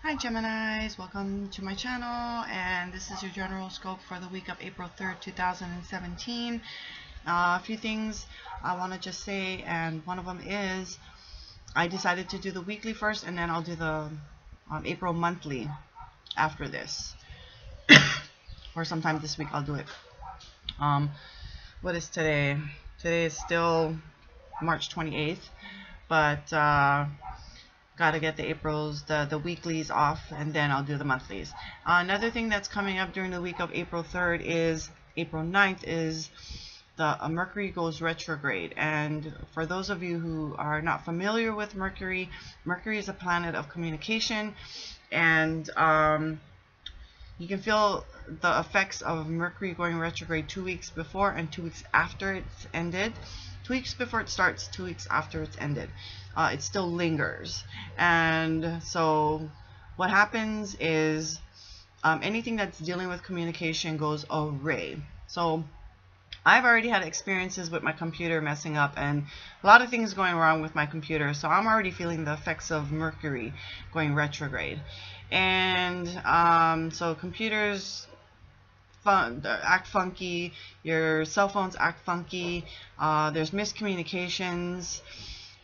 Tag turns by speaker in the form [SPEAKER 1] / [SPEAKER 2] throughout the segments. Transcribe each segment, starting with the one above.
[SPEAKER 1] Hi Geminis, welcome to my channel, and this is your general scope for the week of April 3rd, 2017. A few things I want to just say, and one of them is I decided to do the weekly first, and then I'll do the April monthly after this. Or sometime this week I'll do it. What is today? Today is still March 28th, but got to get the weeklies off, and then I'll do the monthlies. Another thing that's coming up during the week of April 3rd is April 9th is the Mercury goes retrograde. And for those of you who are not familiar with Mercury, Mercury is a planet of communication, and you can feel the effects of Mercury going retrograde 2 weeks before and 2 weeks after it's ended. 2 weeks before it starts, 2 weeks after it's ended. It still lingers. And so what happens is anything that's dealing with communication goes awry. So I've already had experiences with my computer messing up and a lot of things going wrong with my computer. So I'm already feeling the effects of Mercury going retrograde. And so computers act funky, your cell phones act funky, there's miscommunications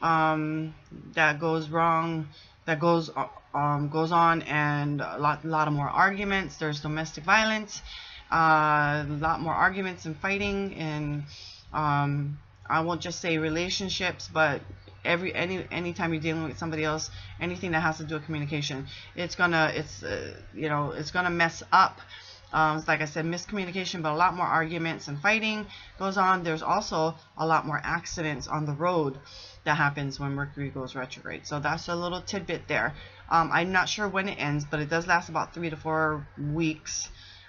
[SPEAKER 1] that goes wrong, that goes on, and a lot of more arguments. There's domestic violence, a lot more arguments and fighting, and I won't just say relationships, but anytime you're dealing with somebody else, anything that has to do with communication, it's gonna mess up. Like I said, miscommunication, but a lot more arguments and fighting goes on. There's also a lot more accidents on the road that happens when Mercury goes retrograde. So that's a little tidbit there. I'm not sure when it ends, but it does last about 3 to 4 weeks.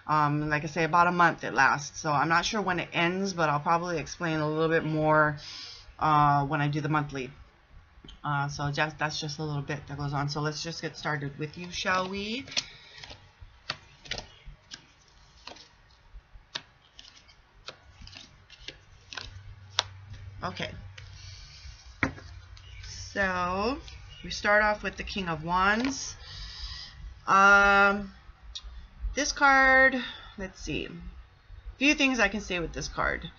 [SPEAKER 1] Like I say, about a month it lasts. So I'm not sure when it ends, but I'll probably explain a little bit more when I do the monthly. So that's just a little bit that goes on. So let's just get started with you, shall we? Okay. So we start off with the King of Wands. This card, let's see. A few things I can say with this card.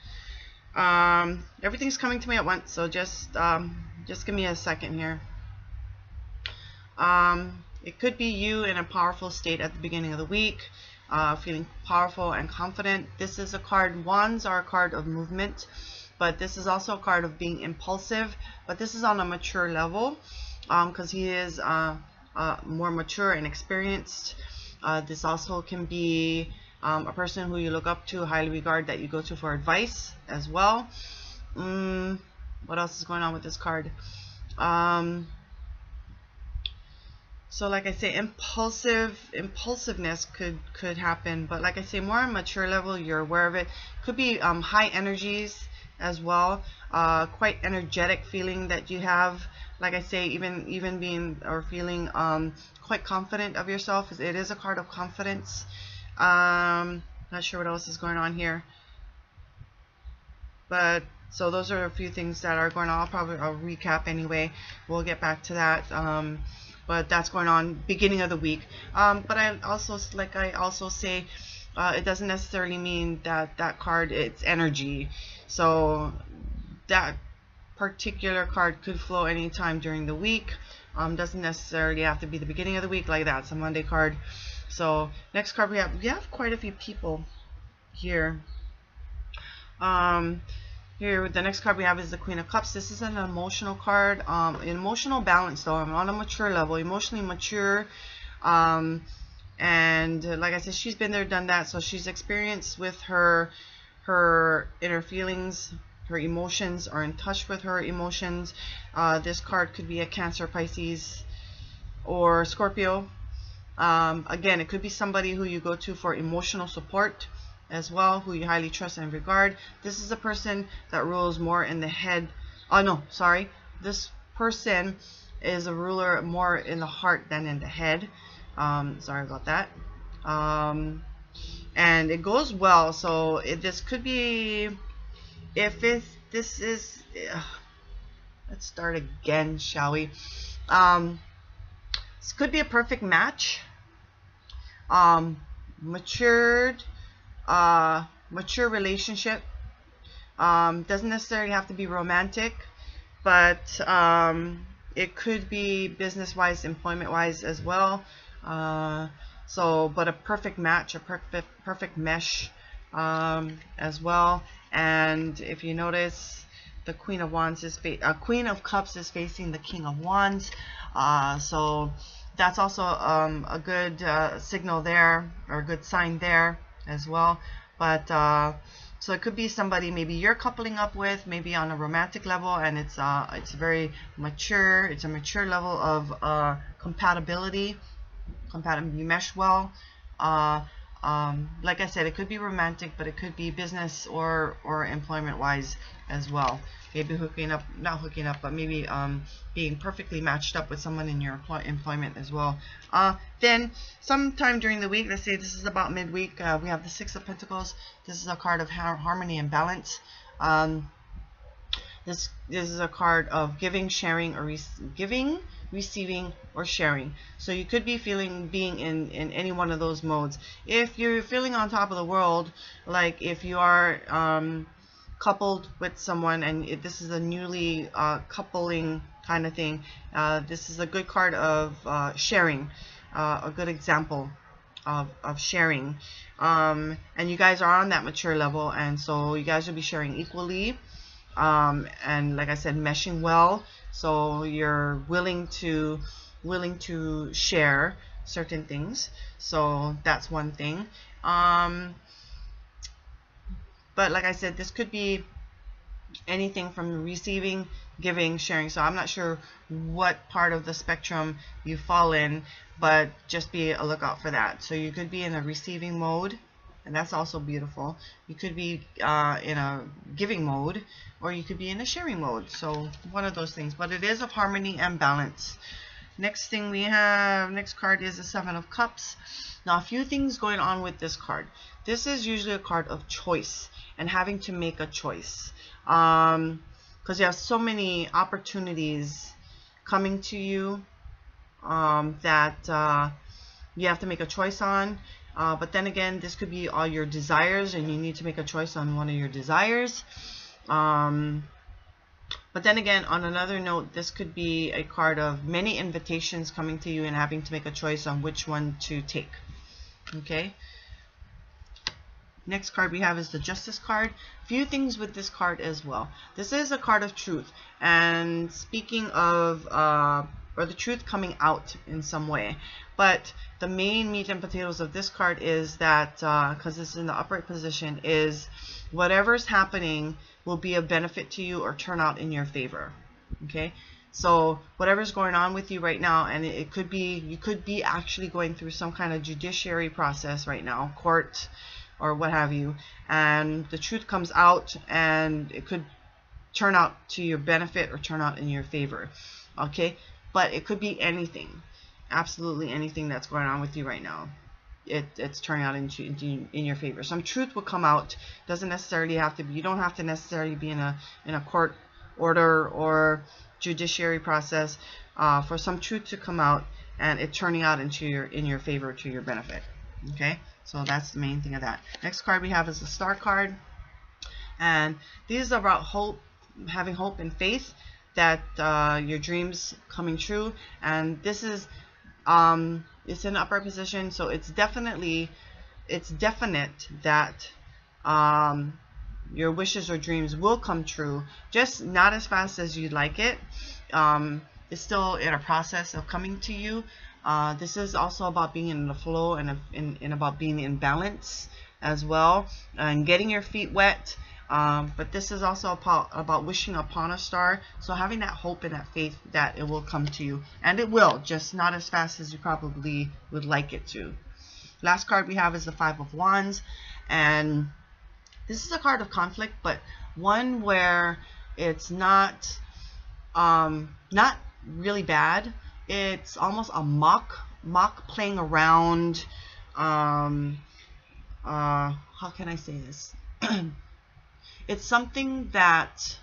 [SPEAKER 1] Everything's coming to me at once, so just give me a second here. It could be you in a powerful state at the beginning of the week, feeling powerful and confident. This is a card, Wands are a card of movement, but this is also a card of being impulsive, but this is on a mature level, because he is more mature and experienced. This also can be a person who you look up to, highly regard, that you go to for advice as well. What else is going on with this card? So like I say, impulsiveness could happen, but like I say, more on a mature level, you're aware of it. Could be high energies as well, quite energetic feeling that you have. Like I say, even being or feeling quite confident of yourself. It is a card of confidence. Not sure what else is going on here, but so those are a few things that are going on. I'll recap anyway. We'll get back to that. But that's going on beginning of the week. But I also say, it doesn't necessarily mean that card, it's energy. So that particular card could flow anytime during the week. Doesn't necessarily have to be the beginning of the week. Like that's a Monday card. So next card we have quite a few people here. Here, the next card we have is the Queen of Cups. This is an emotional card. Emotional balance, though. I'm on a mature level, emotionally mature. And like I said, she's been there, done that. So she's experienced with her inner feelings, her emotions, are in touch with her emotions. This card could be a Cancer, Pisces, or Scorpio. Again, it could be somebody who you go to for emotional support as well, who you highly trust and regard. This is a person that rules more in the head. Oh no, sorry. This person is a ruler more in the heart than in the head. Sorry about that. And it goes well. So this could be, let's start again, shall we? This could be a perfect match. Mature relationship. Doesn't necessarily have to be romantic, but it could be business-wise, employment-wise as well. But a perfect match, a perfect mesh as well. And if you notice, the Queen of Wands is Queen of Cups is facing the King of Wands. So that's also a good signal there, or a good sign there as well. But so it could be somebody maybe you're coupling up with, maybe on a romantic level, and it's very mature. It's a mature level of compatibility. You mesh well. Like I said, it could be romantic, but it could be business or employment wise as well. Maybe not hooking up, but maybe being perfectly matched up with someone in your employment as well. Then sometime during the week, let's say this is about midweek, we have the Six of Pentacles. This is a card of harmony and balance. This is a card of giving, sharing, or receiving, or sharing. So you could be being in any one of those modes. If you're feeling on top of the world, like if you are coupled with someone, and this is a newly coupling kind of thing, this is a good card of sharing, a good example of sharing. And you guys are on that mature level, and so you guys will be sharing equally. And like I said, meshing well, so you're willing to share certain things. So that's one thing. But like I said, this could be anything from receiving, giving, sharing. So I'm not sure what part of the spectrum you fall in, but just be a lookout for that. So you could be in a receiving mode, and that's also beautiful. You could be in a giving mode, or you could be in a sharing mode. So one of those things, but it is of harmony and balance. Next thing we have, next card is the Seven of Cups. Now, a few things going on with this card. This is usually a card of choice and having to make a choice, because you have so many opportunities coming to you that you have to make a choice on. But then again, this could be all your desires, and you need to make a choice on one of your desires. But then again, on another note, this could be a card of many invitations coming to you and having to make a choice on which one to take. Okay. Next card we have is the Justice card. Few things with this card as well. This is a card of truth, and speaking of or the truth coming out in some way. But the main meat and potatoes of this card is that, because it's in the upright position, is whatever's happening will be a benefit to you or turn out in your favor. Okay, so whatever's going on with you right now, and it could be, you could be actually going through some kind of judiciary process right now, court or what have you, and the truth comes out, and it could turn out to your benefit or turn out in your favor. Okay, but it could be anything, absolutely anything that's going on with you right now. It's turning out in your favor. Some truth will come out. Doesn't necessarily have to be. You don't have to necessarily be in a court order or judiciary process for some truth to come out and it turning out in your favor, to your benefit. Okay, so that's the main thing of that. Next card we have is the Star card, and these are about hope, having hope and faith that your dreams coming true. And this is it's in upright position, so it's definite that your wishes or dreams will come true, just not as fast as you'd like it. It's still in a process of coming to you. This is also about being in the flow and about being in balance as well, and getting your feet wet. But this is also about wishing upon a star, so having that hope and that faith that it will come to you, and it will, just not as fast as you probably would like it to. Last card we have is the Five of Wands, and this is a card of conflict, but one where it's not really bad. It's almost a mock playing around. How can I say this? It's something that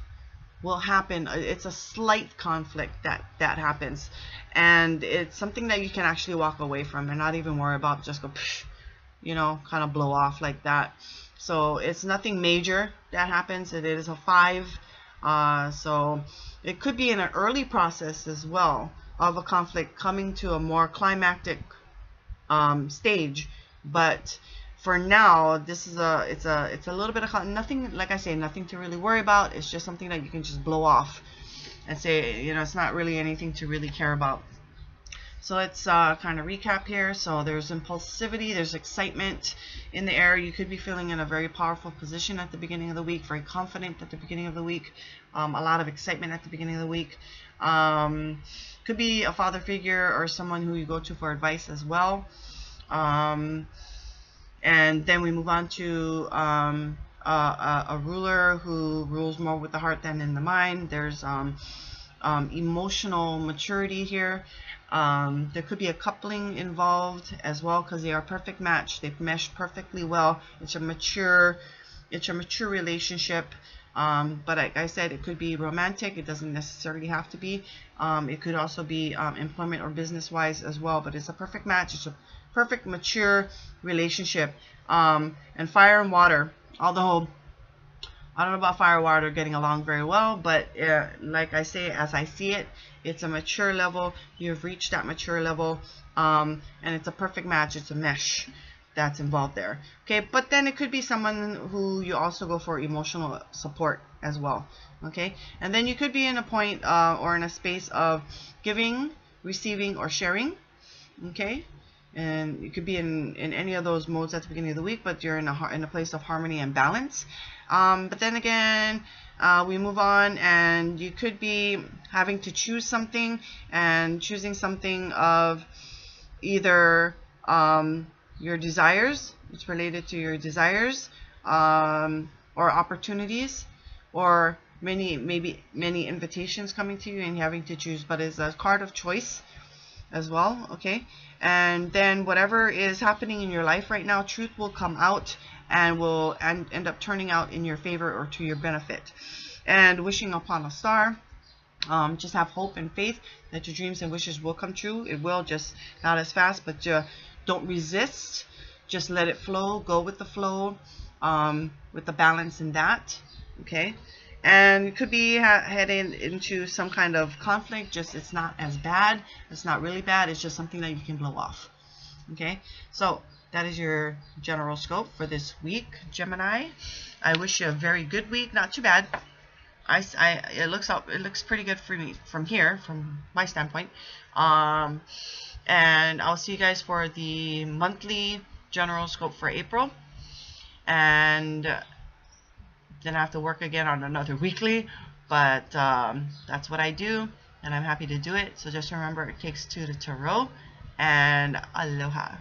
[SPEAKER 1] will happen. It's a slight conflict that happens, and it's something that you can actually walk away from and not even worry about. Just go, you know, kind of blow off like that. So it's nothing major that happens. It is a 5, so it could be in an early process as well of a conflict coming to a more climactic stage, but for now, this is it's a little bit of nothing, like I say, nothing to really worry about. It's just something that you can just blow off and say, you know, it's not really anything to really care about. So let's kind of recap here. So there's impulsivity, there's excitement in the air. You could be feeling in a very powerful position at the beginning of the week, very confident at the beginning of the week, a lot of excitement at the beginning of the week. Could be a father figure or someone who you go to for advice as well. And then we move on to a ruler who rules more with the heart than in the mind. There's emotional maturity here. There could be a coupling involved as well, because they are a perfect match. They've meshed perfectly well. It's a mature relationship. But like I said, it could be romantic. It doesn't necessarily have to be. It could also be employment or business wise as well. But it's a perfect match. It's a perfect mature relationship. And fire and water, although I don't know about fire and water getting along very well, but like I say, as I see it, it's a mature level. You've reached that mature level, and it's a perfect match. It's a mesh that's involved there. Okay, but then it could be someone who you also go for emotional support as well. Okay, and then you could be in a point or in a space of giving, receiving, or sharing. Okay, and you could be in any of those modes at the beginning of the week, but you're in a place of harmony and balance. But then again, we move on, and you could be having to choose something, and choosing something of either your desires, it's related to your desires, or opportunities, or maybe many invitations coming to you and having to choose, but it's a card of choice as well. Okay, and then whatever is happening in your life right now, truth will come out and will end up turning out in your favor or to your benefit. And wishing upon a star, just have hope and faith that your dreams and wishes will come true. It will, just not as fast, but don't resist. Just let it flow. Go with the flow, with the balance in that. Okay, and it could be heading into some kind of conflict. Just it's not as bad. It's not really bad. It's just something that you can blow off. Okay, so that is your general scope for this week, Gemini. I wish you a very good week. Not too bad. It looks pretty good for me from here, from my standpoint. And I'll see you guys for the monthly general scope for April, and then I have to work again on another weekly, but that's what I do, and I'm happy to do it. So just remember, it takes two to row, and aloha.